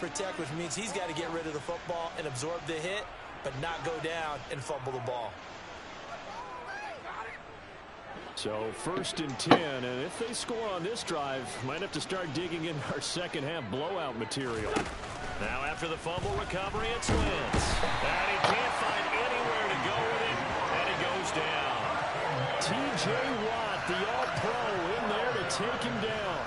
protect, which means he's got to get rid of the football and absorb the hit, but not go down and fumble the ball. So 1st and 10, and if they score on this drive, might have to start digging in our second half blowout material. Now after the fumble recovery, it's Wentz. And he can't find anywhere to go with it, and he goes down. T.J. Watt, the all-pro, in there to take him down.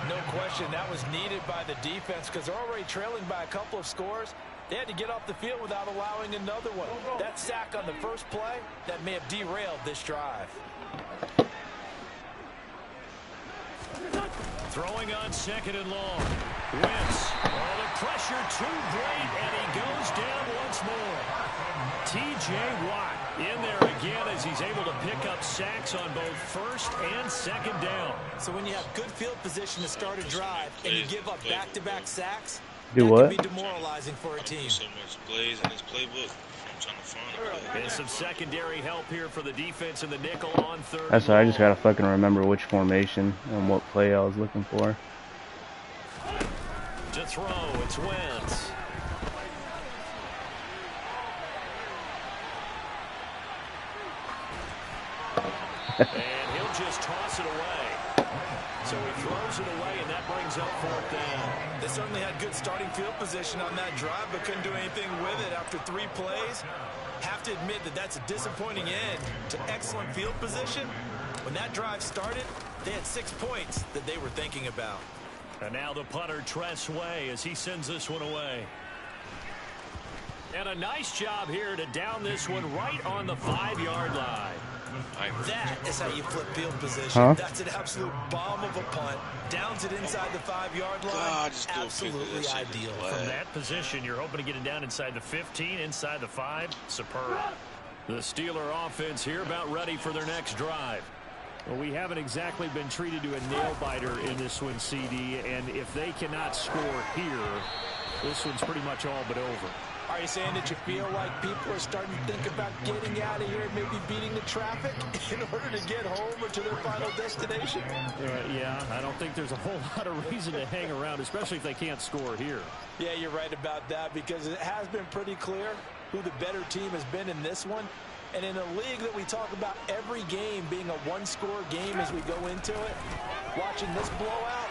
No question, that was needed by the defense because they're already trailing by a couple of scores. They had to get off the field without allowing another one. That sack on the first play, that may have derailed this drive. Throwing on 2nd and long. Wentz. Oh, the pressure too great, and he goes down once more. T.J. Watt in there again as he's able to pick up sacks on both 1st and 2nd down. So when you have good field position to start a drive and you give up back-to-back sacks, do what? That can be demoralizing for a team. So much plays in his playbook. I'm trying to find it. And some secondary help here for the defense in the nickel on 3rd. That's why I just gotta fucking remember which formation and what play I was looking for. To throw, it's Wentz. And he'll just toss it away. So he throws it away, and that brings up 4th down. They certainly had good starting field position on that drive, but couldn't do anything with it after 3 plays. Have to admit that that's a disappointing end to excellent field position. When that drive started, they had 6 points that they were thinking about. And now the punter, Tress Way, as he sends this one away. And a nice job here to down this one right on the 5-yard line. That is how you flip field position. That's an absolute bomb of a punt. Downs it inside the 5-yard line. Absolutely ideal. From that position, you're hoping to get it down inside the 15, inside the 5. Superb. The Steeler offense here about ready for their next drive. Well, we haven't exactly been treated to a nail-biter in this one, CD, and if they cannot score here, this one's pretty much all but over. Are you saying that you feel like people are starting to think about getting out of here and maybe beating the traffic in order to get home or to their final destination? Yeah, I don't think there's a whole lot of reason to hang around, especially if they can't score here. Yeah, you're right about that because it has been pretty clear who the better team has been in this one. And in a league that we talk about every game being a one-score game as we go into it, watching this blowout,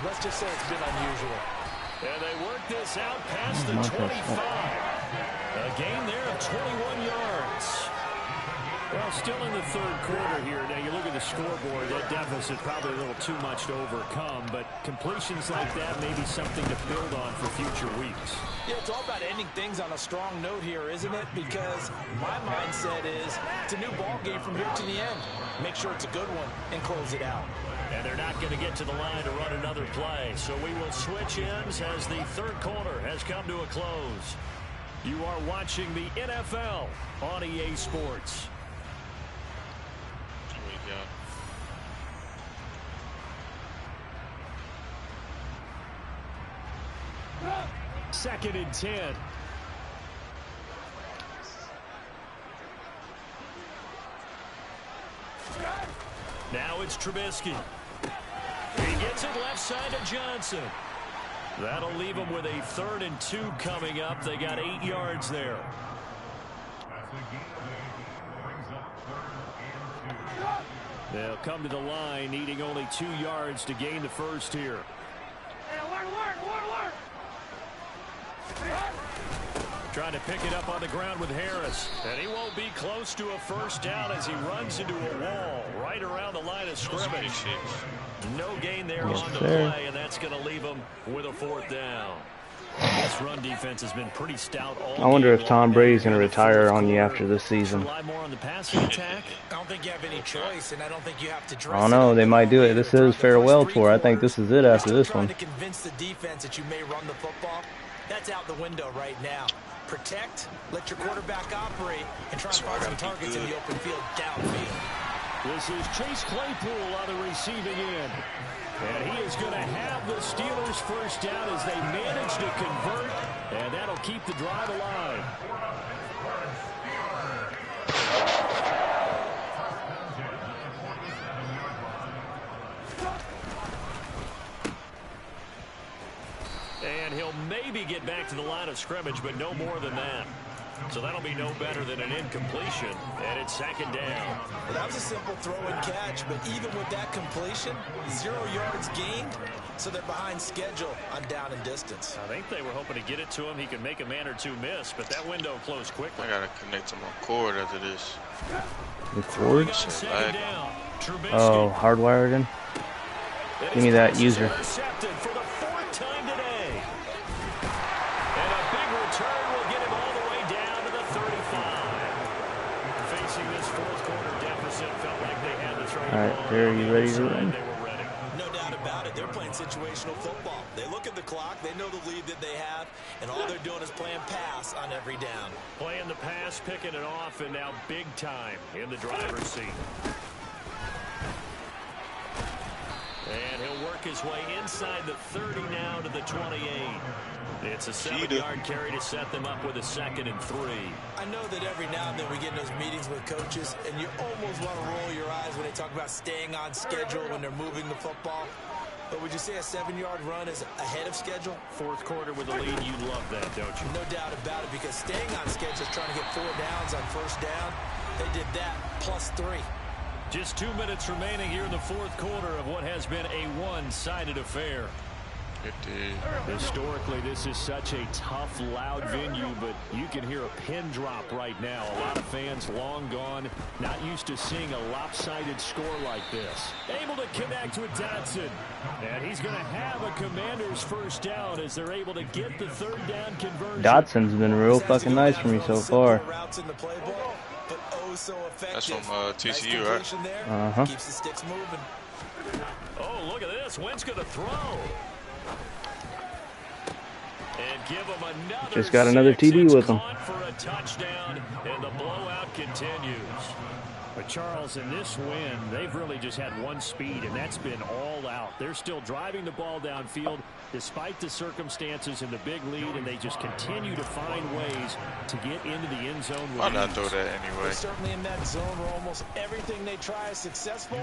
let's just say it's been unusual. And they work this out past the 25. A gain there of 21 yards. Well, still in the 3rd quarter here. Now, you look at the scoreboard, that deficit probably a little too much to overcome, but completions like that may be something to build on for future weeks. Yeah, it's all about ending things on a strong note here, isn't it? Because my mindset is it's a new ball game from here to the end. Make sure it's a good one and close it out. And they're not going to get to the line to run another play, so we will switch ends as the 3rd quarter has come to a close. You are watching the NFL on EA Sports. 2nd and 10. Now it's Trubisky. He gets it left side to Johnson. That'll leave them with a 3rd and 2 coming up. They got 8 yards there. They'll come to the line, needing only 2 yards to gain the first here. Trying to pick it up on the ground with Harris. And he won't be close to a first down as he runs into a wall right around the line of scrimmage. No gain there on the play, and that's going to leave him with a 4th down. This run defense has been pretty stout all I wonder if Tom Brady's going to retire on you after this season. Rely more on the passing attack. I don't think you have any choice, and I don't think you have to dress. I don't know. They might do it. This is his farewell tour. I think this is it after this one. Trying to convince the defense that you may run the football. That's out the window right now. Protect, let your quarterback operate, and try to find some targets in the open field downfield. This is Chase Claypool on the receiving end. And he is going to have the Steelers first down as they manage to convert, and that'll keep the drive alive. And And he'll maybe get back to the line of scrimmage, but no more than that. So that'll be no better than an incompletion, and it's 2nd down. Well, that was a simple throw and catch, but even with that completion, 0 yards gained, so they're behind schedule on down and distance. I think they were hoping to get it to him. He could make a man or two miss, but that window closed quickly. I got to connect to my cord after this. The cord? Second down. Trubisky. Oh, hardwired in? Give me that user. Intercepted for the 4th time today. And a big return will get him all the way down to the 35. Facing this 4th quarter deficit, felt like they had to throw the ball. All right, Jerry, you ready to run? They were ready. No doubt about it. They're playing situational football. They look at the clock. They know the lead that they have, and all they're doing is playing pass on every down. Playing the pass, picking it off, and now big time in the driver's seat. And he'll work his way inside the 30 now to the 28. It's a 7-yard carry to set them up with a 2nd and 3. I know that every now and then we get in those meetings with coaches, and you almost want to roll your eyes when they talk about staying on schedule when they're moving the football. But would you say a 7-yard run is ahead of schedule? 4th quarter with a lead, you love that, don't you? No doubt about it, because staying on schedule is trying to get 4 downs on 1st down. They did that plus 3. Just 2 minutes remaining here in the 4th quarter of what has been a one-sided affair. Historically, this is such a tough, loud venue, but you can hear a pin drop right now. A lot of fans long gone, not used to seeing a lopsided score like this. Able to connect with Dotson. And he's going to have a Commander's 1st down as they're able to get the 3rd down conversion. Dotson's been real fucking nice for me so far. That's from TCU, right? Uh-huh. Keeps the sticks moving. Oh, look at this. Wentz going to throw. And give him another. Just got another TD with him. For a touchdown, and the blowout continues. But Charles, in this win, they've really just had one speed, and that's been all out. They're still driving the ball downfield despite the circumstances and the big lead, and they just continue to find ways to get into the end zone. Why not throw that anyway? They're certainly in that zone where almost everything they try is successful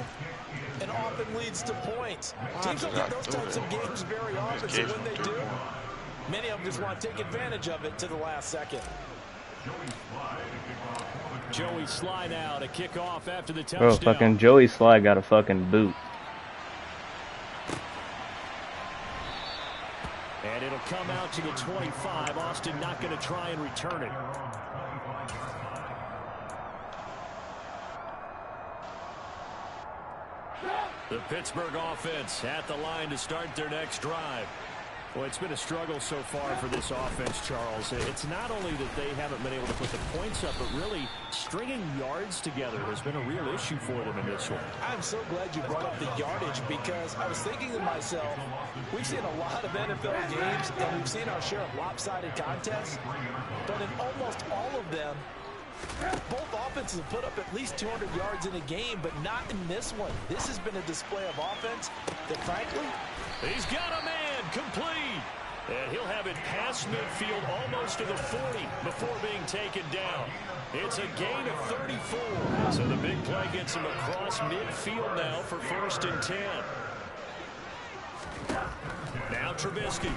and often leads to points. Teams don't get those types of games very often, so when they do, many of them just want to take advantage of it to the last second. Joey Sly now to kick off after the touchdown. Bro, fucking Joey Sly got a fucking boot. And it'll come out to the 25. Austin not going to try and return it. The Pittsburgh offense at the line to start their next drive. Well, it's been a struggle so far for this offense, Charles. It's not only that they haven't been able to put the points up, but really stringing yards together has been a real issue for them in this one. I'm so glad you brought up the yardage, because I was thinking to myself, we've seen a lot of NFL games, and we've seen our share of lopsided contests, but in almost all of them, both offenses have put up at least 200 yards in a game, but not in this one. This has been a display of offense that, frankly, he's got a man complete. And he'll have it past midfield almost to the 40 before being taken down. It's a gain of 34. So the big play gets him across midfield now for 1st and 10. Now Trubisky.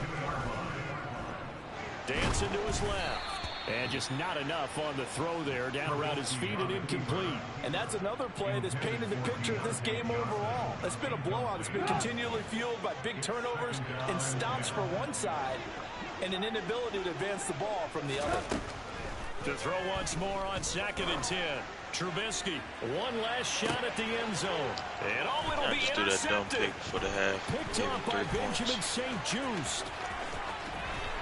Dancing to his left. And just not enough on the throw there, down around his feet and incomplete. And that's another play that's painted the picture of this game overall. It's been a blowout. It's been continually fueled by big turnovers and stops for one side and an inability to advance the ball from the other. To throw once more on 2nd and 10. Trubisky, one last shot at the end zone. And it'll be just do that dumb pick for the half. Picked off by Benjamin St-Juste.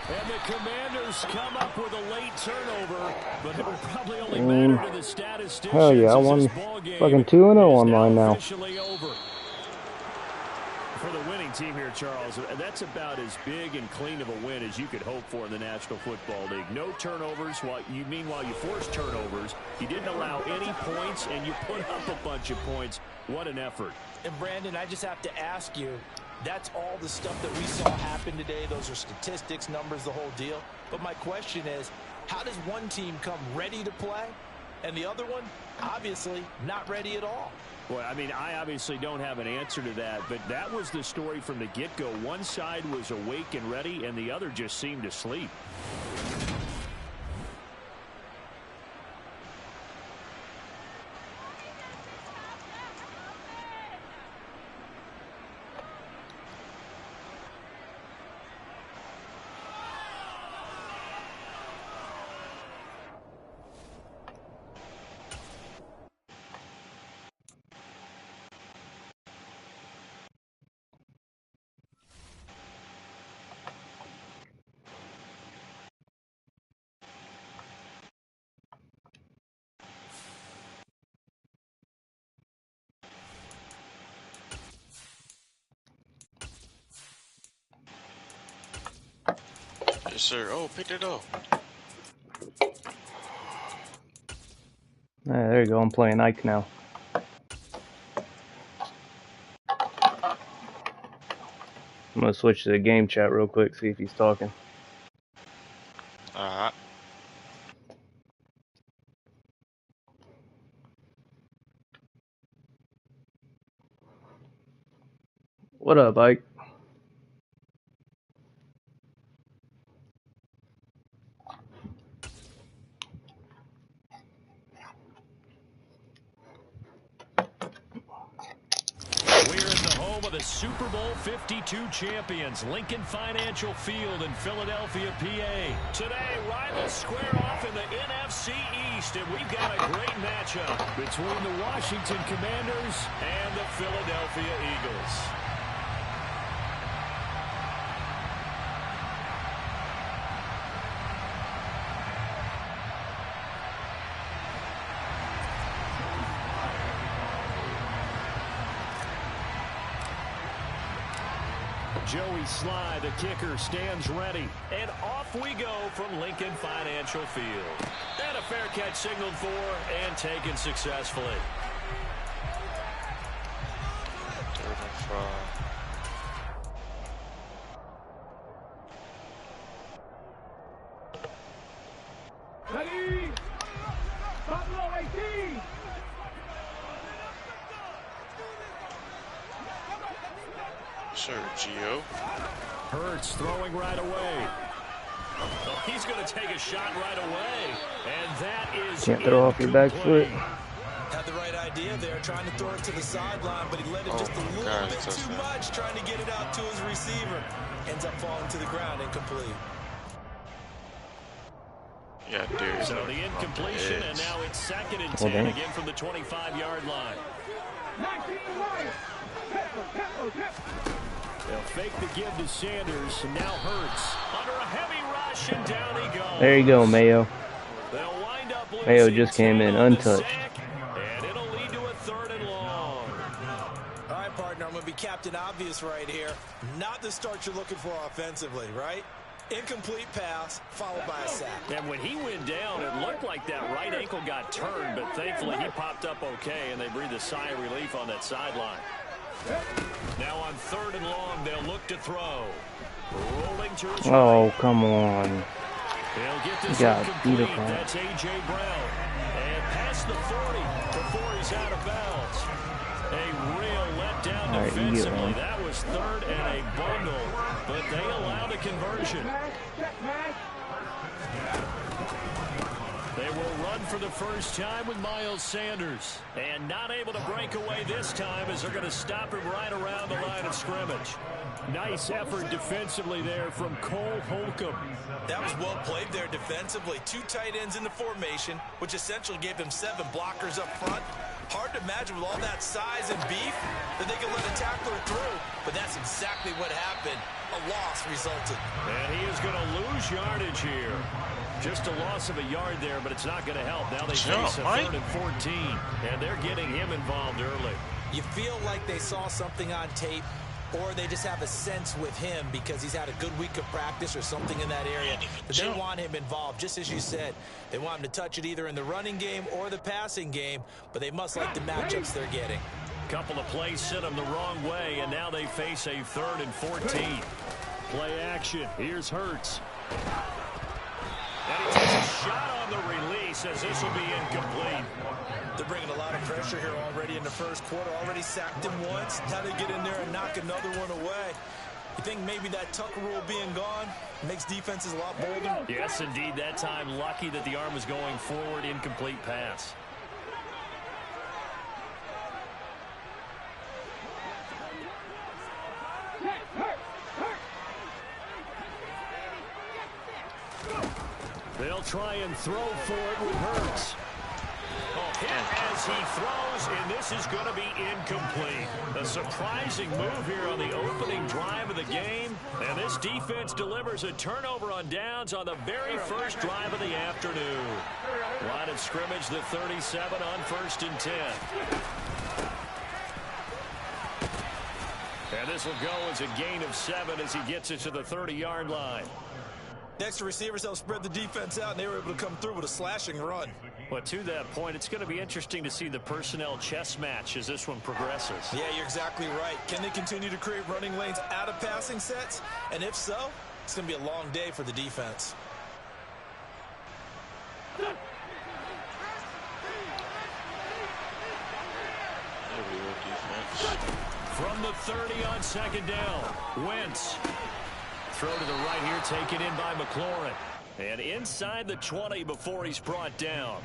And the Commanders come up with a late turnover, but it will probably only matter to the statisticians. Hell yeah, I won fucking 2-0 on mine now. Officially over. For the winning team here, Charles, that's about as big and clean of a win as you could hope for in the National Football League. No turnovers. Meanwhile, you forced turnovers. You didn't allow any points, and you put up a bunch of points. What an effort. And, Brandon, I just have to ask you, that's all the stuff that we saw happen today. Those are statistics, numbers, the whole deal. But my question is, how does one team come ready to play and the other one, obviously, not ready at all? Well, I mean, I obviously don't have an answer to that, but that was the story from the get-go. One side was awake and ready, and the other just seemed to sleep. Yes, sir. Oh, picked it up. There you go. I'm playing Ike now. I'm gonna switch to the game chat real quick, see if he's talking. Alright. What up, Ike? We're in the home of the Super Bowl 52 champions, Lincoln Financial Field in Philadelphia, PA. Today, rivals square off in the NFC East, and we've got a great matchup between the Washington Commanders and the Philadelphia Eagles. Joey Sly, the kicker, stands ready. And off we go from Lincoln Financial Field. And a fair catch signaled for and taken successfully. 3rd and 5. Ready? Buffalo 18! Sure, Gio. Hurts throwing right away. Oh, he's going to take a shot right away. And that is Can't throw off your back foot. Had the right idea there, trying to throw it to the sideline, but he let it just a little bit too much, trying to get it out to his receiver. Ends up falling to the ground, incomplete. Yeah, dude. So the incompletion, and now it's 2nd and 10 again from the 25-yard line. 19 right. They'll fake the give to Sanders, and now Hurts under a heavy rush, and down he goes. There you go, Mayo. They'll wind up Mayo just came in untouched. And it'll lead to a 3rd and long. All right, partner, I'm going to be Captain Obvious right here. Not the start you're looking for offensively, right? Incomplete pass, followed by a sack. And when he went down, it looked like that right ankle got turned, but thankfully he popped up okay, and they breathed a sigh of relief on that sideline. Now on 3rd and long, they'll look to throw. Rolling to his Oh, come on. They'll get this Beautiful. That's A.J. Brown. And past the 40 before he's out of bounds. A real letdown defensively. That was 3rd and a bundle, but they allowed a conversion. They will run for the first time with Miles Sanders. And not able to break away this time as they're going to stop him right around the line of scrimmage. Nice effort defensively there from Cole Holcomb. That was well played there defensively. 2 tight ends in the formation, which essentially gave him 7 blockers up front. Hard to imagine with all that size and beef that they could let a tackler through, but that's exactly what happened. A loss resulted. And he is going to lose yardage here. Just a loss of a yard there, but it's not going to help. Now they face a 3rd and 14, and they're getting him involved early. You feel like they saw something on tape, or they just have a sense with him because he's had a good week of practice or something in that area that they want him involved. Just as you said, they want him to touch it either in the running game or the passing game, but they must like the matchups they're getting. Couple of plays sent them the wrong way, and now they face a 3rd and 14. Play action. Here's Hurts. And he takes a shot on the release as this will be incomplete. They're bringing a lot of pressure here already in the first quarter. Already sacked him once. Now they get in there and knock another one away. You think maybe that Tucker rule being gone makes defenses a lot bolder? Yes, indeed. That time, lucky that the arm was going forward. Incomplete pass. They'll try and throw for it with Hurts. Hit as he throws, and this is going to be incomplete. A surprising move here on the opening drive of the game, and this defense delivers a turnover on downs on the very first drive of the afternoon. Line of scrimmage, the 37 on 1st and 10. And this will go as a gain of 7 as he gets it to the 30-yard line. Next, the receivers help spread the defense out, and they were able to come through with a slashing run. But to that point, it's going to be interesting to see the personnel chess match as this one progresses. Yeah, you're exactly right. Can they continue to create running lanes out of passing sets? And if so, it's going to be a long day for the defense. From the 30 on 2nd down, Wentz. Throw to the right here, taken in by McLaurin. And inside the 20 before he's brought down.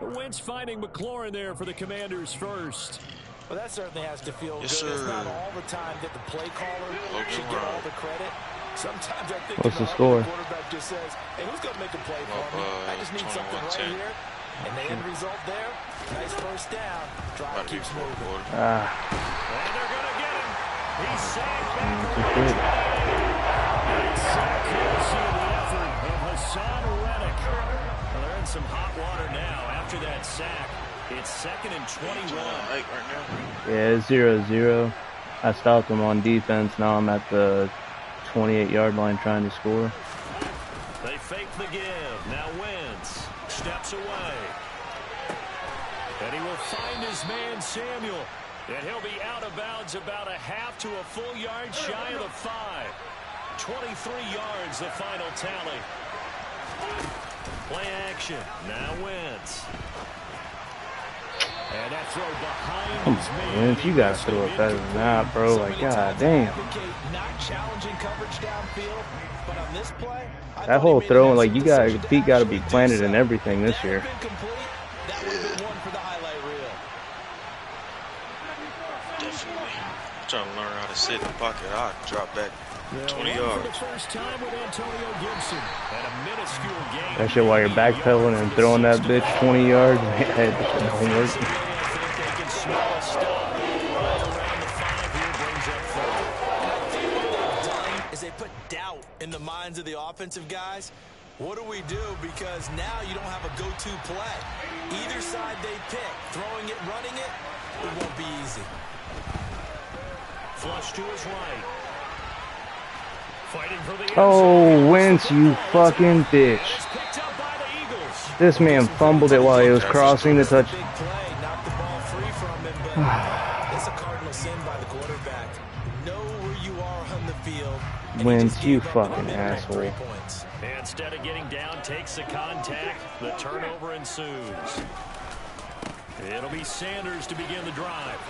Wentz finding McLaurin there for the Commanders first. Well, that certainly has to feel Yes, good. It's sir. not all the time that the play caller should get all the credit. Sometimes I think What's in the heart, score? the quarterback just says, hey, who's going to make a play for me? I just need something right 21-10. here. And the end result there, nice first down. Drive About to be keeps fourth moving. quarter. And they're going to get him. He's sacked back That's around good. 28. Sack courtesy of the effort of Hassan Reddick. Well, they're in some hot water now after that sack. It's 2nd and 21. Right now. Yeah, it's 0-0. I stopped him on defense. Now I'm at the 28-yard line trying to score. They fake the give. Now Wentz steps away. And he will find his man Samuel. And he'll be out of bounds about a half to a full yard shy of the 5. 23 yards the final tally. Play action. Now Wentz. And that throw behind his man. Wentz, you gotta throw it better than that, bro. Like, god damn. Not challenging coverage downfield, but on this play, I That thought whole he made throw, an like, you excellent got decision to feet gotta be actually do planted in so. everything this If year. that had been complete, that would have been one for the highlight reel. Definitely. I'm trying to learn how to sit in the pocket. I'll drop back 20 For the yards. first time with Antonio Gibson. And a minuscule gain. That shit while you're backpedaling and throwing that bitch 20 yards, man, that shit don't work. I think they can smell a stop. Right around the 5 here brings up 3rd. What they've done is they put doubt in the minds of the offensive guys. What do we do? Because now you don't have a go-to play. Either side they pick, throwing it, running it, it won't be easy. Flush to his right. Fighting for the end Oh, zone. Wentz, you fucking bitch. It's picked up by the Eagles. This man fumbled it while he was crossing the touch. Big play, knocked the ball free from him, but it's a cardinal sin by the quarterback. Know where you are on the field. and he Wentz, just you gave up fucking the asshole. 3 points. Instead of getting down, takes the contact. The turnover ensues. It'll be Sanders to begin the drive.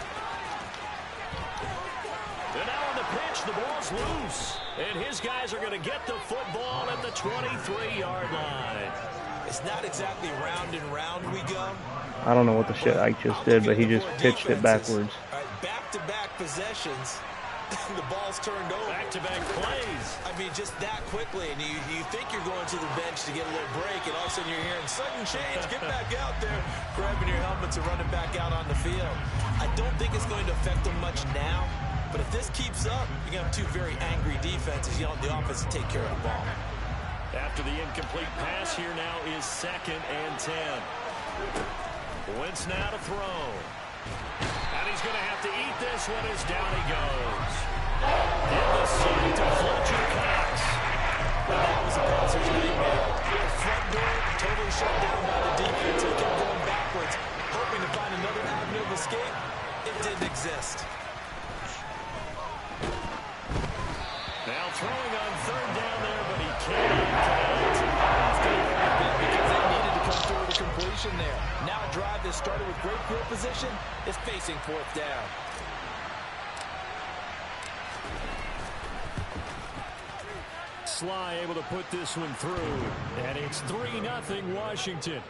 And now on the pitch, the ball's loose. And his guys are going to get the football at the 23-yard line. It's not exactly round and round we go. I don't know what the shit Ike just did, but he just pitched it backwards. All right, back-to-back possessions. The ball's turned over. Back-to-back plays. I mean, just that quickly, and you think you're going to the bench to get a little break, and all of a sudden you're hearing sudden change. Get back out there, grabbing your helmets and running back out on the field. I don't think it's going to affect them much now, but if this keeps up, you're going to have 2 very angry defenses. You want the offense to take care of the ball. After the incomplete pass, here now is 2nd and 10. Wentz now to throw. And he's going to have to eat this one as down he goes. In the sight to Fletcher Cox. Well, that was a passer's nightmare. The front door totally shut down by the defense. They kept going backwards, hoping to find another avenue of escape. It didn't exist. Now throwing on 3rd down there, but he cannot connect. After position is facing fourth down. Sly able to put this one through, and it's 3-0 Washington.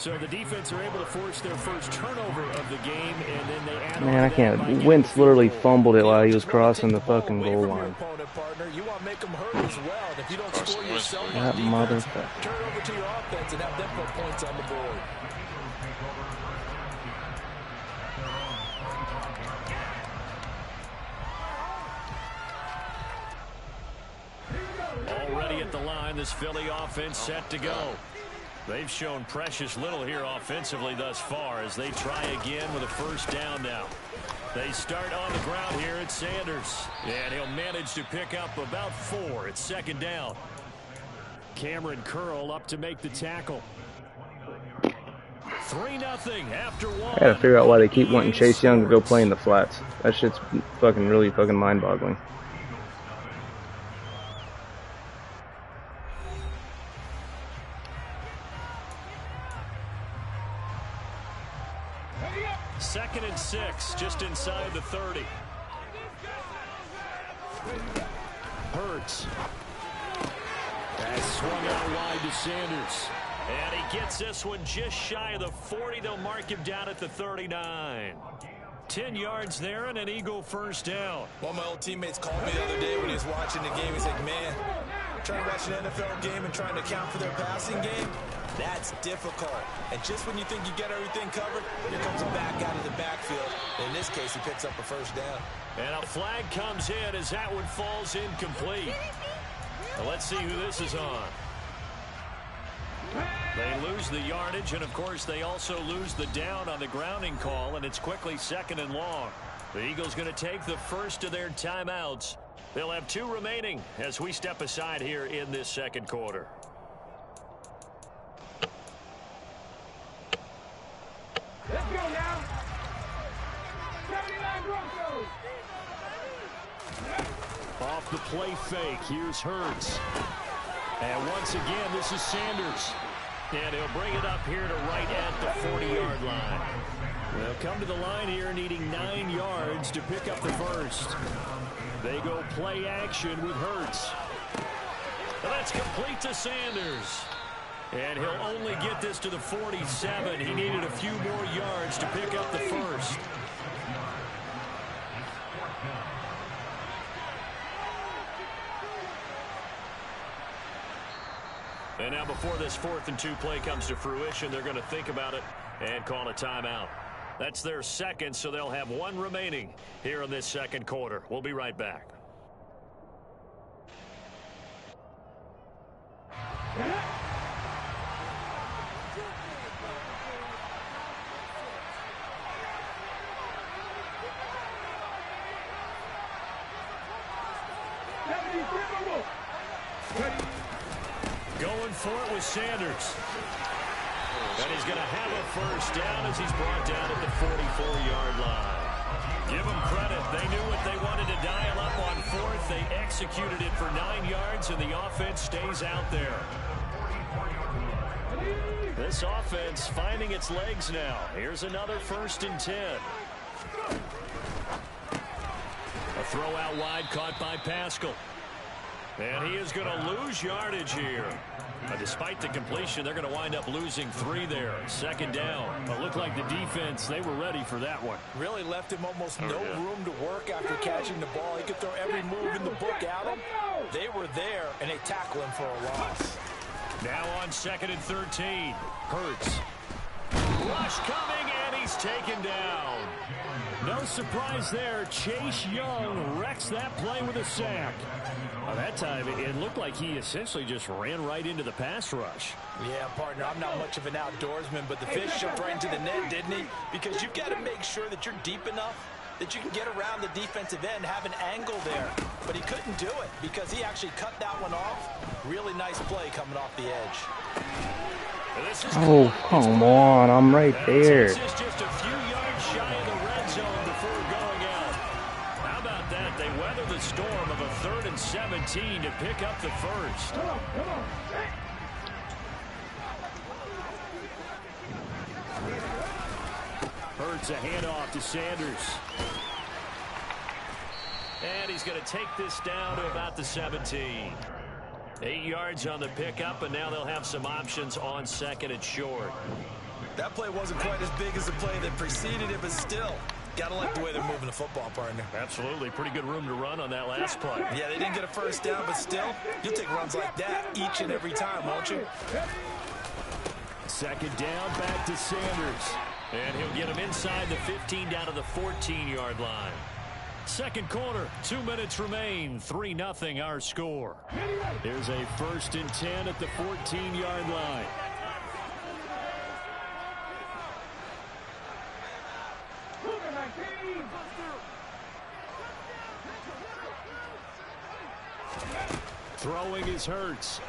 So the defense are able to force their first turnover of the game, and then they add Man, I can't. Wentz literally fumbled it while he was crossing the fucking goal line. You want to make them hurt as well. And if you don't score yourself that on defense, motherfucker. turn over to your offense and have them put points on the board. Already at the line, this Philly offense set to go. They've shown precious little here offensively thus far as they try again with a first down now. They start on the ground here at Sanders, and he'll manage to pick up about 4 at second down. Cameron Curl up to make the tackle. 3-0 after 1. I gotta figure out why they keep wanting Chase Young to go play in the flats. That shit's fucking really fucking mind-boggling. Second and 6, just inside the 30. Hurts. That's swung out wide to Sanders. And he gets this one just shy of the 40. They'll mark him down at the 39. 10 yards there and an Eagle first down. One of my old teammates called me the other day when he was watching the game. He's like, man, trying to watch an NFL game and trying to account for their passing game, that's difficult. And just when you think you get everything covered, here comes a back out of the backfield. In this case, he picks up a first down. And a flag comes in as that one falls incomplete. Now let's see who this is on. They lose the yardage, and of course they also lose the down on the grounding call, and it's quickly second and long. The Eagles going to take the first of their timeouts. They'll have 2 remaining as we step aside here in this second quarter. Let's go now. 79 Broncos. Off the play fake, here's Hurts. And once again, this is Sanders. And he'll bring it up here to right at the 40-yard line. They'll come to the line here needing 9 yards to pick up the first. They go play action with Hurts. And that's complete to Sanders. And he'll only get this to the 47. He needed a few more yards to pick up the first. And now before this 4th and 2 play comes to fruition, they're going to think about it and call a timeout. That's their second, so they'll have 1 remaining here in this second quarter. We'll be right back. Going for it with Sanders. And he's going to have a first down as he's brought down at the 44-yard line. Give them credit. They knew what they wanted to dial up on 4th. They executed it for 9 yards, and the offense stays out there. This offense finding its legs now. Here's another 1st and 10. A throw out wide caught by Pascal. And he is going to lose yardage here. Despite the completion, they're going to wind up losing 3 there. Second down. It looked like the defense, they were ready for that one. Really left him almost no room to work after catching the ball. He could throw every move in the book at him. They were there, and they tackle him for a loss. Now on 2nd and 13. Hurts. Rush coming, and he's taken down. No surprise there. Chase Young wrecks that play with a sack. That time, it looked like he essentially just ran right into the pass rush. Yeah, partner, I'm not much of an outdoorsman, but the fish jumped right into the net, didn't he? Because you've got to make sure that you're deep enough that you can get around the defensive end, have an angle there. But he couldn't do it because he actually cut that one off. Really nice play coming off the edge. Oh, come on. I'm right there. This is just a few yards shy of the red zone before going out. How about that? They weather the storm of a 3rd and 17 to pick up the first. Come on. Hurts It's a handoff to Sanders. And he's going to take this down to about the 17. 8 yards on the pickup, and now they'll have some options on 2nd and short. That play wasn't quite as big as the play that preceded it, but still, got to like the way they're moving the football, partner. Absolutely. Pretty good room to run on that last play. Yeah, they didn't get a first down, but still, you'll take runs like that each and every time, won't you? 2nd down, back to Sanders. And he'll get him inside the 15 down to the 14-yard line. 2nd quarter, 2 minutes remain. 3-0 our score. Here's a 1st and 10 at the 14-yard line. Throwing is Hurts.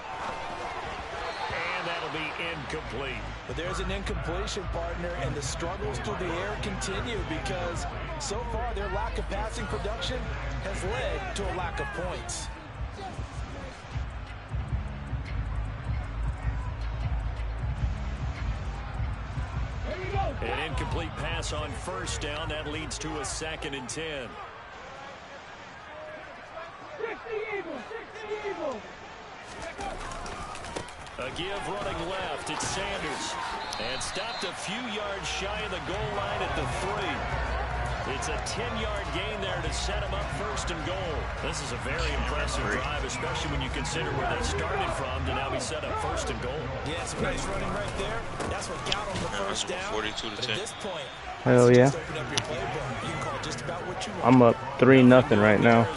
And that'll be incomplete. But there's an incompletion, partner, and the struggles through the air continue because so far their lack of passing production has led to a lack of points. An incomplete pass on 1st down. That leads to a 2nd and 10. A give running left. It's Sanders. And stopped a few yards shy of the goal line at the 3. It's a 10-yard gain there to set him up 1st and goal. This is a very impressive drive, especially when you consider where they started from to now be set up 1st and goal. Yeah, some nice running right there. That's what got them the first down. 42 to 10. At this point, hell yeah. open up your playbook. You can call just about what you want. I'm up 3-0 right now.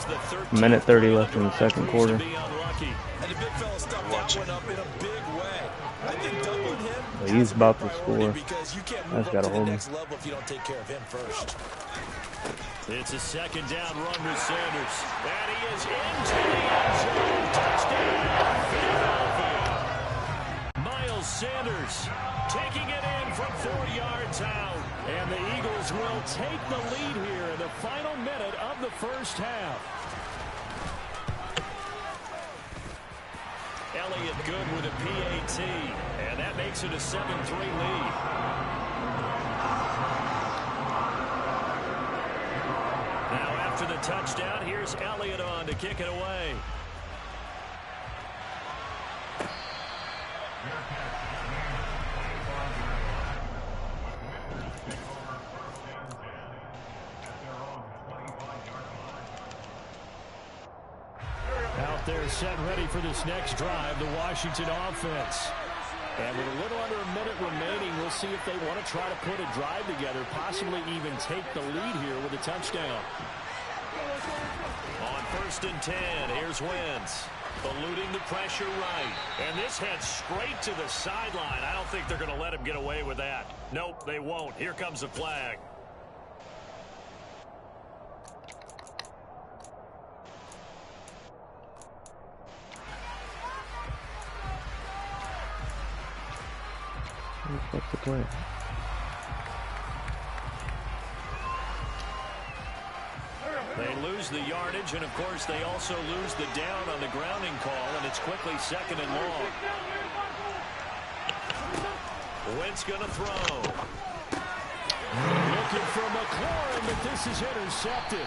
Minute 30 left in the 2nd quarter. And the big fella stuffed that one up in a big way. I think doubling him. Well, he's about to score. Because you can't That's move gotta up to the hold him. next level if you don't take care of him first. It's a 2nd down run with Sanders. And he is into the end zone. Touchdown, Philadelphia. Miles Sanders taking it in from 4 yards out. And the Eagles will take the lead here in the final minute of the 1st half. Elliott good with a PAT. And that makes it a 7-3 lead. Now after the touchdown, here's Elliott on to kick it away. Out there set ready for this next drive, the Washington offense. And with a little under a minute remaining, we'll see if they want to try to put a drive together, possibly even take the lead here with a touchdown. On 1st and 10, here's Wentz. Eluding the pressure right. And this heads straight to the sideline. I don't think they're going to let him get away with that. Nope, they won't. Here comes the flag. What's the play? They lose the yardage, and of course they also lose the down on the grounding call, and it's quickly 2nd and long. Wentz going to throw. Looking for McLaurin, but this is intercepted.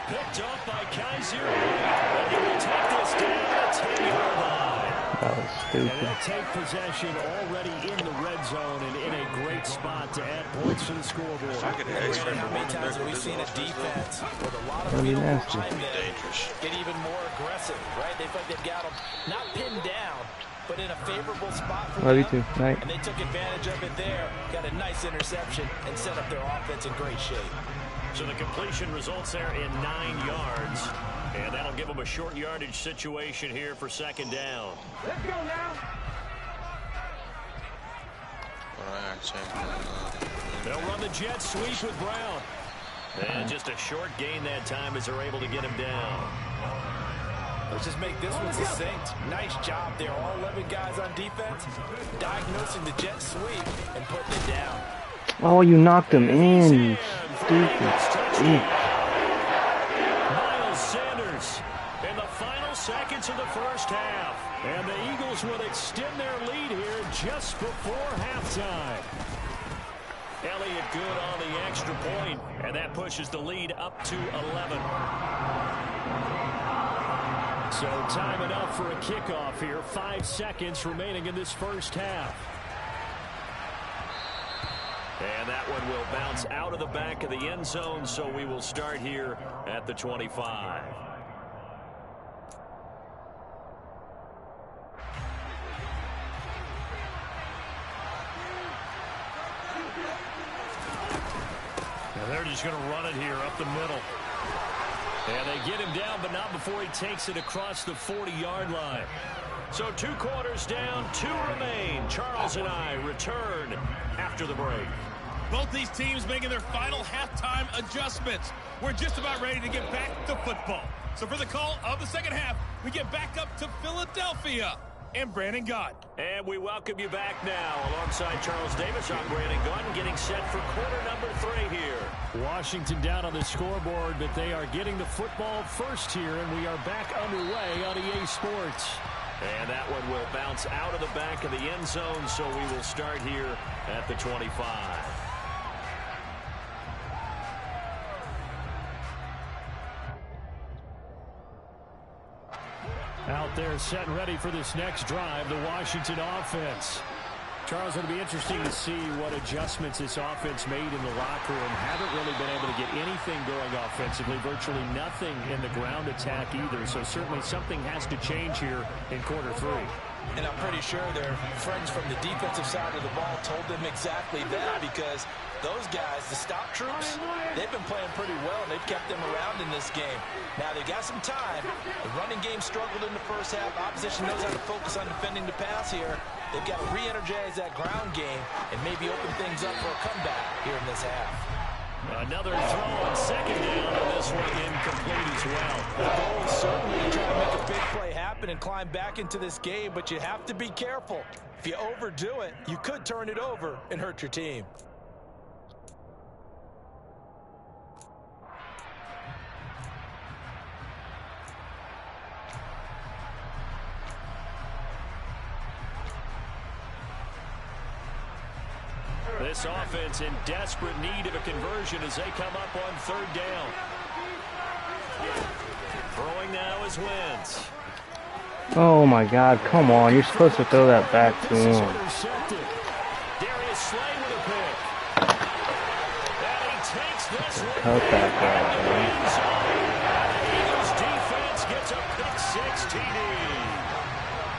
Picked off by Kaiser. And he will take this down at the 10-yard line. That was stupid. And they'll take possession already in the red zone and in a great spot to add points to the scoreboard. How many times have we seen a defense with a lot of Really field nasty. alignment get even more aggressive, right? They feel like they've got them not pinned down, but in a favorable spot for Love you them. too. Night. And they took advantage of it there, got a nice interception, and set up their offense in great shape. So the completion results there in 9 yards. And that'll give them a short yardage situation here for 2nd down. Let's go now. They'll run the jet sweep with Brown. And just a short gain that time as they're able to get him down. Let's just make this one succinct. Nice job there. All 11 guys on defense diagnosing the jet sweep and putting it down. Oh, you knocked him in, you stupid bitch. Miles Sanders in the final seconds of the 1st half. And the Eagles will extend their lead here just before halftime. Elliott good on the extra point, and that pushes the lead up to 11. So time enough for a kickoff here. 5 seconds remaining in this first half. And that one will bounce out of the back of the end zone, so we will start here at the 25. Now they're just going to run it here up the middle. And they get him down, but not before he takes it across the 40-yard line. So 2 quarters down, 2 remain. Charles and I return after the break. Both these teams making their final halftime adjustments. We're just about ready to get back to football. So for the call of the second half, we get back up to Philadelphia and Brandon Gaudin. And we welcome you back now. Alongside Charles Davis, I'm Brandon Gaudin, getting set for quarter number 3 here. Washington down on the scoreboard, but they are getting the football first here, and we are back underway on EA Sports. And that one will bounce out of the back of the end zone, so we will start here at the 25. Out there set and ready for this next drive, the Washington offense. Charles, it'll be interesting to see what adjustments this offense made in the locker room. Haven't really been able to get anything going offensively, virtually nothing in the ground attack either. So certainly something has to change here in quarter 3. And I'm pretty sure their friends from the defensive side of the ball told them exactly that, because those guys, the stop troops, they've been playing pretty well, and they've kept them around in this game. Now, they got some time. The running game struggled in the first half. Opposition knows how to focus on defending the pass here. They've got to re-energize that ground game and maybe open things up for a comeback here in this half. Another throw on second down, and this one incomplete as well. The goal is certainly to try to make a big play happen and climb back into this game, but you have to be careful. If you overdo it, you could turn it over and hurt your team. This offense in desperate need of a conversion as they come up on 3rd down. Throwing now is Wentz. Oh my God, come on. You're supposed to throw that back to him. Darius Slay with a pick. And he takes this one. Cut that guy, man. Eagles defense gets a pick 6 TD.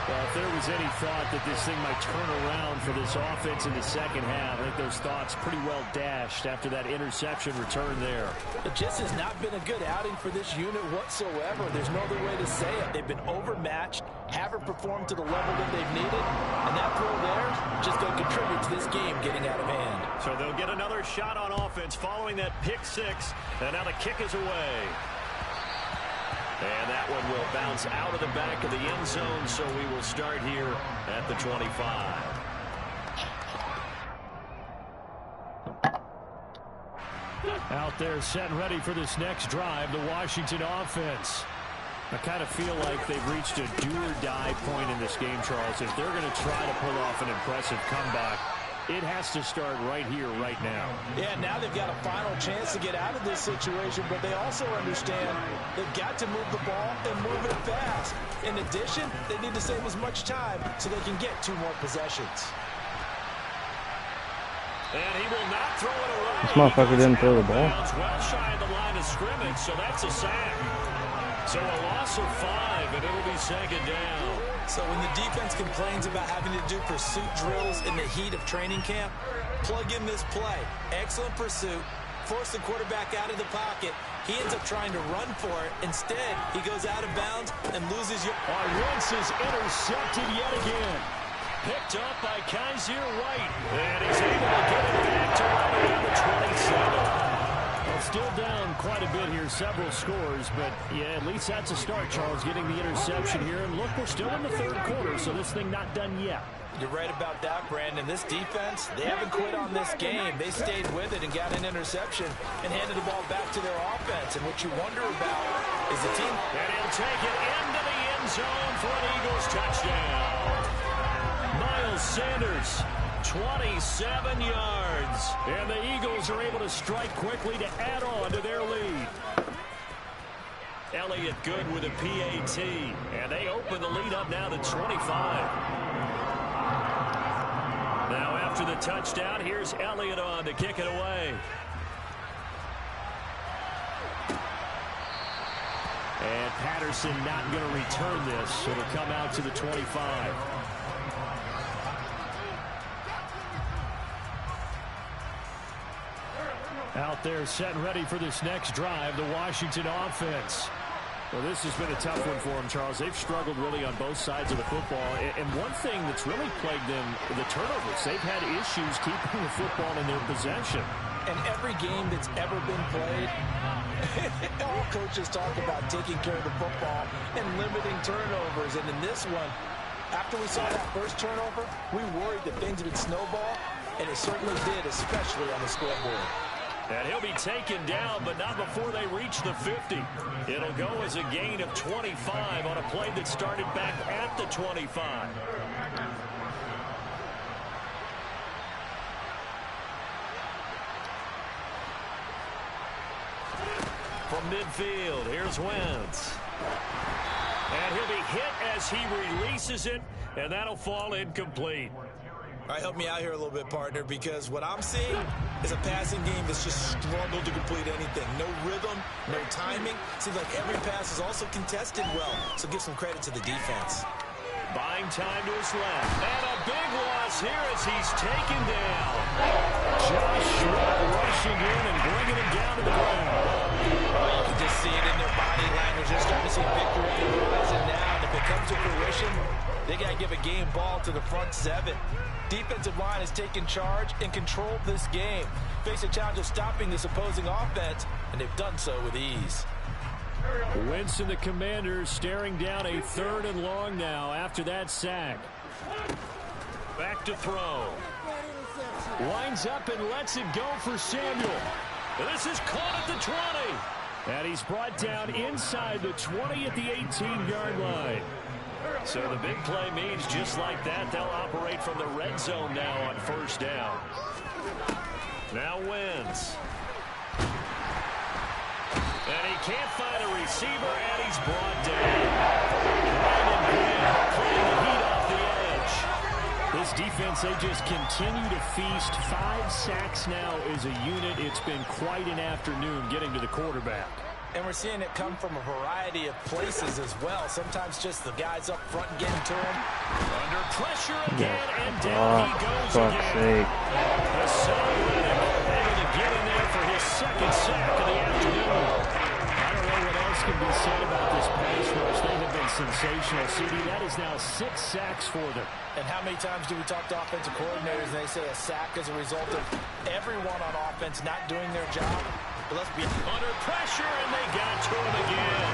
Well, if there was any thought that this thing might turn around for this offense in the second half, I think those thoughts pretty well dashed after that interception return there. It just has not been a good outing for this unit whatsoever. There's no other way to say it. They've been overmatched, haven't performed to the level that they've needed, and that throw there just going to contribute to this game getting out of hand. So they'll get another shot on offense following that pick 6, and now the kick is away. And that one will bounce out of the back of the end zone, so we will start here at the 25. Out there set and ready for this next drive, the Washington offense. I kind of feel like they've reached a do-or-die point in this game, Charles. If they're going to try to pull off an impressive comeback, it has to start right here, right now. Yeah, now they've got a final chance to get out of this situation, but they also understand they've got to move the ball and move it fast. In addition, they need to save as much time so they can get 2 more possessions. And he will not throw it away. This motherfucker didn't throw the ball. Well shy of the line of scrimmage, so that's a sack. So a loss of 5, and it'll be 2nd down. So when the defense complains about having to do pursuit drills in the heat of training camp, plug in this play. Excellent pursuit. Force the quarterback out of the pocket. He ends up trying to run for it. Instead, he goes out of bounds and loses your... Wentz is intercepted yet again. Picked up by Kaiser White. And he's able to get it back to around the 27. Well, still down quite a bit here, several scores, but yeah, at least that's a start, Charles, getting the interception here. And look, we're still in the 3rd quarter, so this thing not done yet. You're right about that, Brandon. This defense, they haven't quit on this game. They stayed with it and got an interception and handed the ball back to their offense. And what you wonder about is the team... And he'll take it into the end zone for an Eagles touchdown. Miles Sanders 27 yards. And the Eagles are able to strike quickly to add on to their lead. Elliott good with a PAT. And they open the lead up now to 25. Now after the touchdown, here's Elliott on to kick it away. And Patterson not going to return this. It'll come out to the 25. Out there set and ready for this next drive, the Washington offense. Well, this has been a tough one for them, Charles. They've struggled really on both sides of the football. And one thing that's really plagued them, the turnovers. They've had issues keeping the football in their possession. And every game that's ever been played, all coaches talk about taking care of the football and limiting turnovers. And in this one, after we saw that first turnover, we worried that things would snowball, and it certainly did, especially on the scoreboard. And he'll be taken down, but not before they reach the 50. It'll go as a gain of 25 on a play that started back at the 25. From midfield, here's Wentz. And he'll be hit as he releases it, and that'll fall incomplete. All right, help me out here a little bit, partner, because what I'm seeing is a passing game that's just struggled to complete anything. No rhythm, no timing. Seems like every pass is also contested well, so give some credit to the defense. Buying time to his left. And a big loss here as he's taken down. Josh Sweat rushing in and bringing him down to the ground. Oh, you can just see it in their body language. They're starting to see victory on the horizon now. And if it comes to fruition, they got to give a game ball to the front seven. Defensive line has taken charge and controlled this game. Face a challenge of stopping this opposing offense, and they've done so with ease. Wentz and the Commanders staring down a 3rd and long now after that sack. Back to throw. Winds up and lets it go for Samuel. And this is caught at the 20. And he's brought down inside the 20 at the 18-yard line. So the big play means just like that, they'll operate from the red zone now on 1st down. Now Wentz. And he can't find a receiver, and he's brought down. Brandon Graham playing the heat off the edge. This defense, they just continue to feast. 5 sacks now as a unit. It's been quite an afternoon getting to the quarterback. And we're seeing it come from a variety of places as well. Sometimes just the guys up front getting to him. Under pressure again, and down he goes again. Able to get in there for his 2nd sack of the afternoon. I don't know what else can be said about this pass rush. They have been sensational. CD, that is now 6 sacks for them. And how many times do we talk to offensive coordinators and they say a sack is a result of everyone on offense not doing their job? But let's be under pressure, and they got to him again.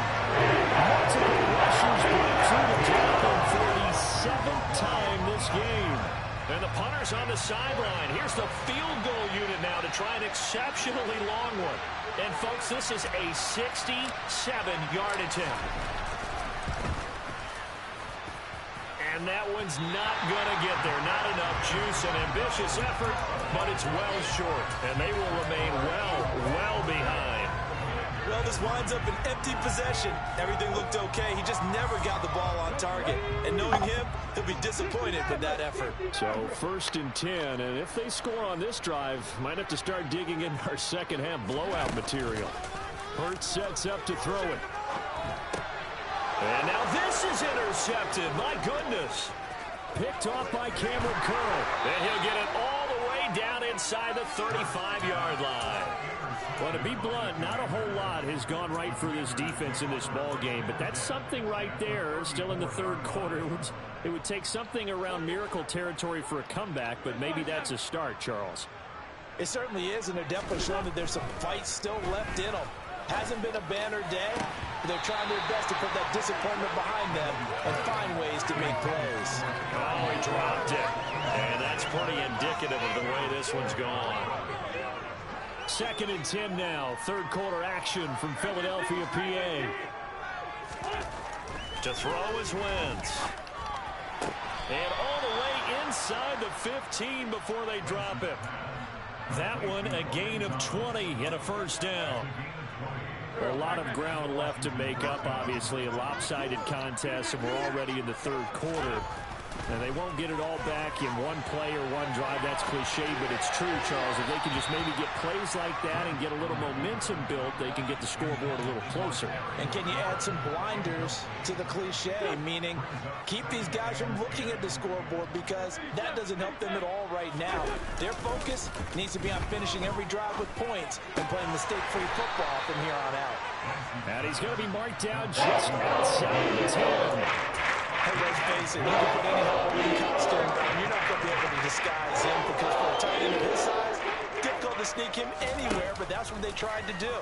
Multiple rushers brought to the tackle for the 7th time this game. And the punter's on the sideline. Here's the field goal unit now to try an exceptionally long one. And, folks, this is a 67-yard attempt. And that one's not going to get there. Not enough juice. An ambitious effort, but it's well short. And they will remain well behind. Well, this winds up an empty possession. Everything looked okay. He just never got the ball on target. And knowing him, he'll be disappointed with that effort. So 1st and 10. And if they score on this drive, might have to start digging in our second-half blowout material. Hurts sets up to throw it. And now this is intercepted. My goodness. Picked off by Cameron Curl. And he'll get it all the way down inside the 35-yard line. Well, to be blunt, not a whole lot has gone right for this defense in this ball game, but that's something right there. Still in the 3rd quarter. It would take something around miracle territory for a comeback, but maybe that's a start, Charles. It certainly is, and they're definitely showing that there's some fight still left in them. Hasn't been a banner day, but they're trying their best to put that disappointment behind them and find ways to make plays. Oh, he dropped it. And that's pretty indicative of the way this one's gone. 2nd and 10 now. 3rd quarter action from Philadelphia, PA. To throw is Wentz. And all the way inside the 15 before they drop him. That one a gain of 20 and a first down. A lot of ground left to make up, obviously. A lopsided contest, and we're already in the third quarter. And they won't get it all back in one play or one drive. That's cliche, but it's true, Charles. If they can just maybe get plays like that and get a little momentum built, they can get the scoreboard a little closer. And can you add some blinders to the cliche, meaning keep these guys from looking at the scoreboard, because that doesn't help them at all right now. Their focus needs to be on finishing every drive with points and playing mistake-free football from here on out. And he's going to be marked down just outside the 10. Hey, let's face it, you can put any Halloween costume on, you're not going to be able to disguise him, because for a tight end of his size, difficult to sneak him anywhere, but that's what they tried to do.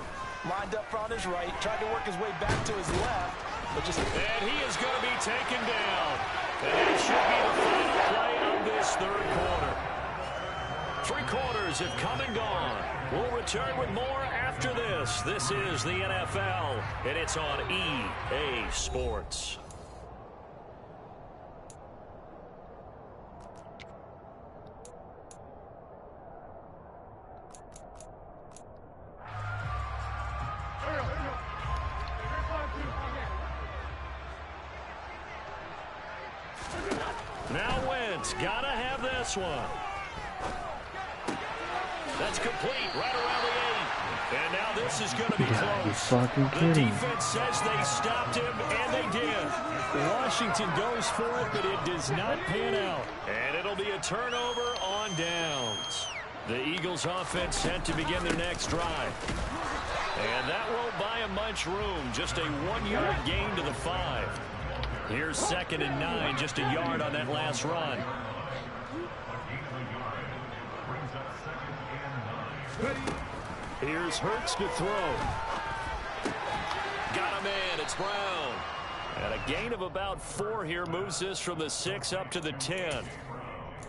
Lined up on his right, tried to work his way back to his left, but just... And he is going to be taken down. And that should be the final play of this third quarter. 3 quarters have come and gone. We'll return with more after this. This is the NFL, and it's on EA Sports. Now Wentz, gotta have this one. That's complete, right around the 8. And now this is going to be close. The defense says they stopped him, and they did. Washington goes for it, but it does not pan out. And it'll be a turnover on downs. The Eagles offense set to begin their next drive. And that won't buy him much room. Just a 1-yard gain to the 5. Here's 2nd and 9, just a yard on that last run. Here's Hurts to throw. Got a man, it's Brown. And a gain of about 4 here moves this from the 6 up to the 10.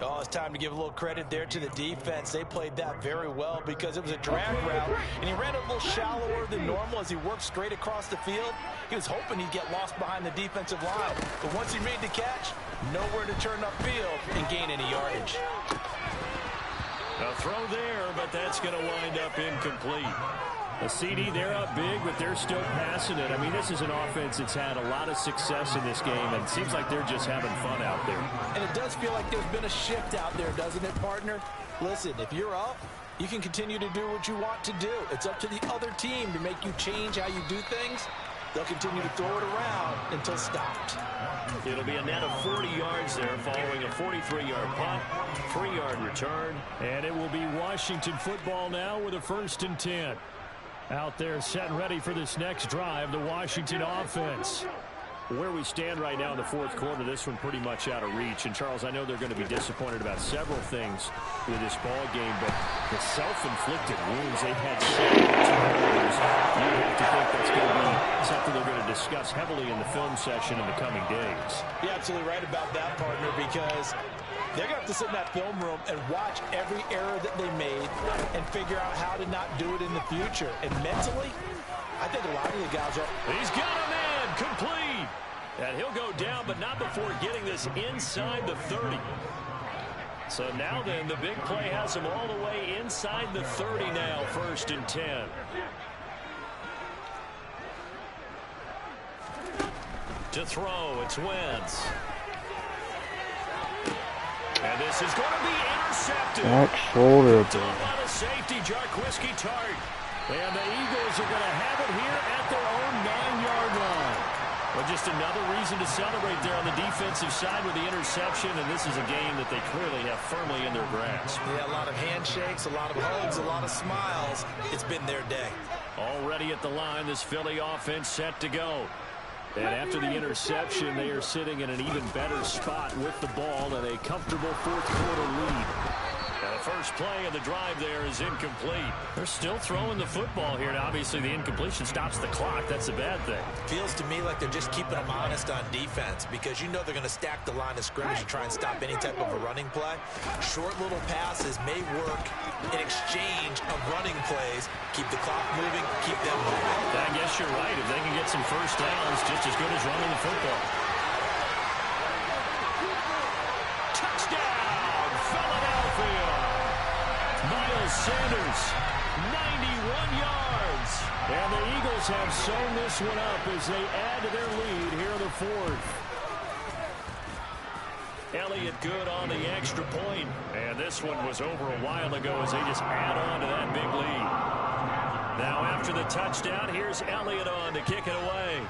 Oh, it's time to give a little credit there to the defense. They played that very well because it was a drag route, and he ran a little shallower than normal as he worked straight across the field. He was hoping he'd get lost behind the defensive line, but once he made the catch, nowhere to turn upfield and gain any yardage. A throw there, but that's going to wind up incomplete. A CD, they're up big, but they're still passing it. I mean, this is an offense that's had a lot of success in this game, and it seems like they're just having fun out there. And it does feel like there's been a shift out there, doesn't it, partner? Listen, if you're up, you can continue to do what you want to do. It's up to the other team to make you change how you do things. They'll continue to throw it around until stopped. It'll be a net of 40 yards there following a 43-yard punt, 3-yard return. And it will be Washington football now with a 1st and 10. Out there set and ready for this next drive, the Washington offense. Where we stand right now in the 4th quarter, this one pretty much out of reach. And, Charles, I know they're going to be disappointed about several things with this ball game, but the self-inflicted wounds they've had several turnovers, you have to think that's going to be something they're going to discuss heavily in the film session in the coming days. You're absolutely right about that, partner, because they're going to have to sit in that film room and watch every error that they made and figure out how to not do it in the future. And mentally, I think a lot of the guys are... He's got a man, complete. And he'll go down, but not before getting this inside the 30. So now then, the big play has him all the way inside the 30 now, 1st and 10. To throw, it's Wentz. And this is going to be intercepted. Back shoulder. Done by the safety, Jarquiski Tart. And the Eagles are going to have it here at their own 9-yard line. Well, just another reason to celebrate there on the defensive side with the interception, and this is a game that they clearly have firmly in their grasp. Yeah, a lot of handshakes, a lot of hugs, a lot of smiles. It's been their day. Already at the line, this Philly offense set to go. And after the interception, they are sitting in an even better spot with the ball and a comfortable 4th quarter lead. And the first play of the drive there is incomplete. They're still throwing the football here. Now, obviously, the incompletion stops the clock. That's a bad thing. Feels to me like they're just keeping them honest on defense because you know they're going to stack the line of scrimmage and try and stop any type of a running play. Short little passes may work in exchange of running plays. Keep the clock moving, keep them moving. I guess you're right. If they can get some first downs, just as good as running the football. Touchdown! Sanders, 91 yards. And the Eagles have sewn this one up as they add to their lead here in the fourth. Elliott good on the extra point. And this one was over a while ago as they just add on to that big lead. Now after the touchdown, here's Elliott on to kick it away.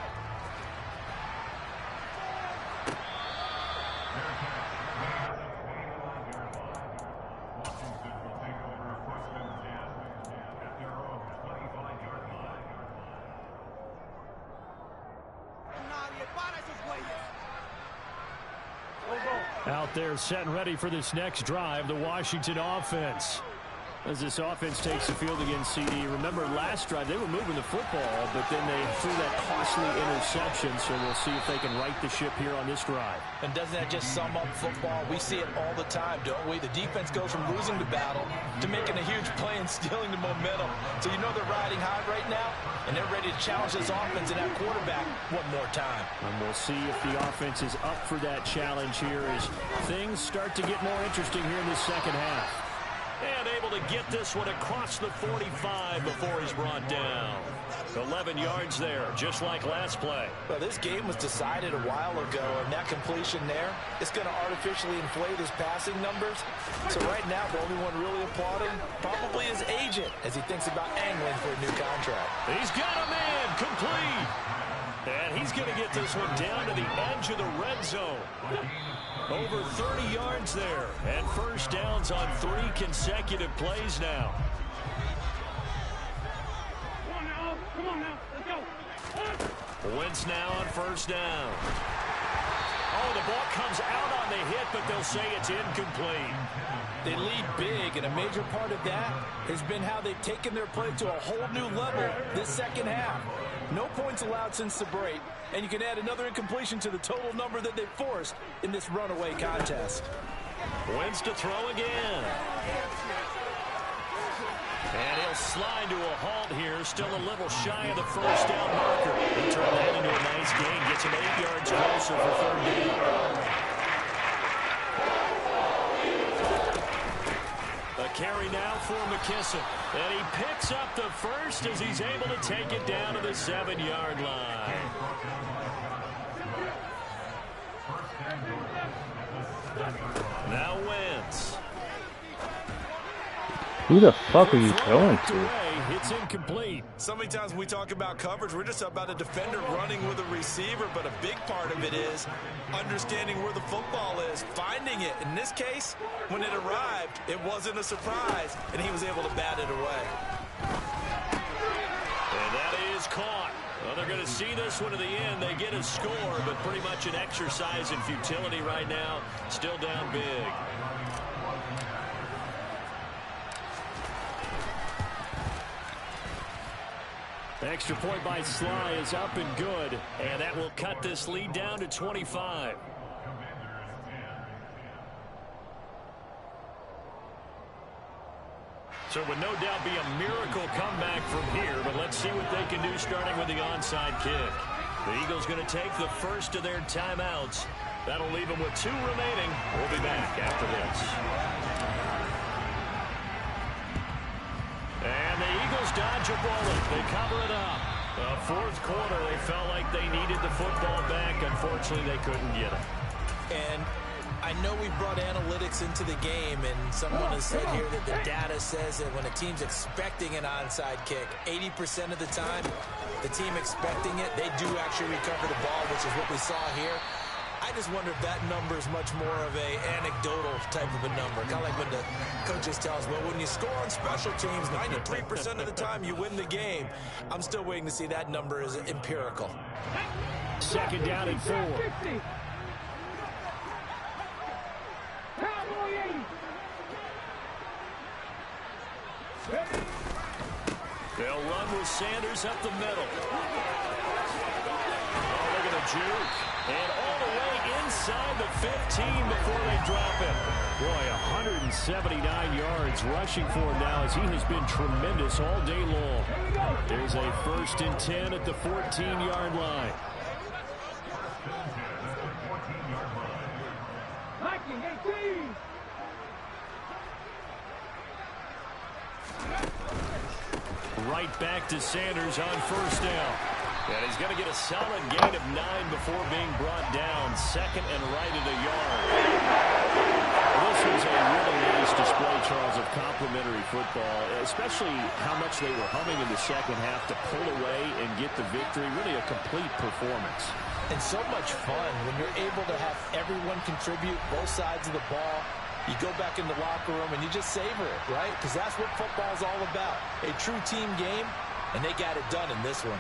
Out there set and ready for this next drive, the Washington offense. As this offense takes the field against CD. Remember last drive, they were moving the football, but then they threw that costly interception, so we'll see if they can right the ship here on this drive. And doesn't that just sum up football? We see it all the time, don't we? The defense goes from losing the battle to making a huge play and stealing the momentum. So you know they're riding high right now, and they're ready to challenge this offense and that quarterback one more time. And we'll see if the offense is up for that challenge here as things start to get more interesting here in the second half. And able to get this one across the 45 before he's brought down. 11 yards there, just like last play. Well, this game was decided a while ago, and that completion there is going to artificially inflate his passing numbers. So right now, the only one really applauding probably his agent as he thinks about angling for a new contract. He's got a man complete. And he's going to get this one down to the edge of the red zone. Over 30 yards there. And first downs on 3 consecutive plays now. Come on now. Let's go. Wentz now on first down. Oh, the ball comes out on the hit, but they'll say it's incomplete. They lead big, and a major part of that has been how they've taken their play to a whole new level this second half. No points allowed since the break, and you can add another incompletion to the total number that they forced in this runaway contest. Wentz to throw again. And he'll slide to a halt here, still a little shy of the first down marker. He'll turn that into a nice gain, gets him 8 yards closer for third down. A carry now for McKissick. And he picks up the first as he's able to take it down to the 7-yard line. Now Wentz. Who the fuck are you throwing to? It's incomplete. So many times when we talk about coverage, we're just about a defender running with a receiver, but a big part of it is understanding where the football is, finding it. In this case, when it arrived, it wasn't a surprise, and he was able to bat it away. And that is caught. Well, they're going to see this one to the end. They get a score, but pretty much an exercise in futility right now. Still down big. Extra point by Sly is up and good, and that will cut this lead down to 25. So it would no doubt be a miracle comeback from here, but let's see what they can do starting with the onside kick. The Eagles going to take the first of their timeouts. That'll leave them with 2 remaining. We'll be back after this. And the Eagles dodge a bullet. They cover it up. The fourth quarter, they felt like they needed the football back. Unfortunately, they couldn't get it. And I know we brought analytics into the game, and someone has said here that the data says that when a team's expecting an onside kick, 80% of the time, the team expecting it, they do actually recover the ball, which is what we saw here. I just wonder if that number is much more of a anecdotal type of a number. Kind of like when the coaches tell us, well, when you score on special teams, 93% of the time you win the game. I'm still waiting to see that number is empirical. Second down and 4. They'll run with Sanders up the middle. Oh, look at the juke. And all the way inside the 15 before they drop him. Boy, 179 yards rushing for him now as he has been tremendous all day long. There's a 1st and 10 at the 14-yard line. right back to Sanders on first down. And he's going to get a solid gain of 9 before being brought down. Second and right at a yard. This was a really nice display, Charles, of complimentary football, especially how much they were humming in the second half to pull away and get the victory. Really a complete performance. And so much fun when you're able to have everyone contribute, both sides of the ball. You go back in the locker room and you just savor it, right? Because that's what football's all about. A true team game, and they got it done in this one.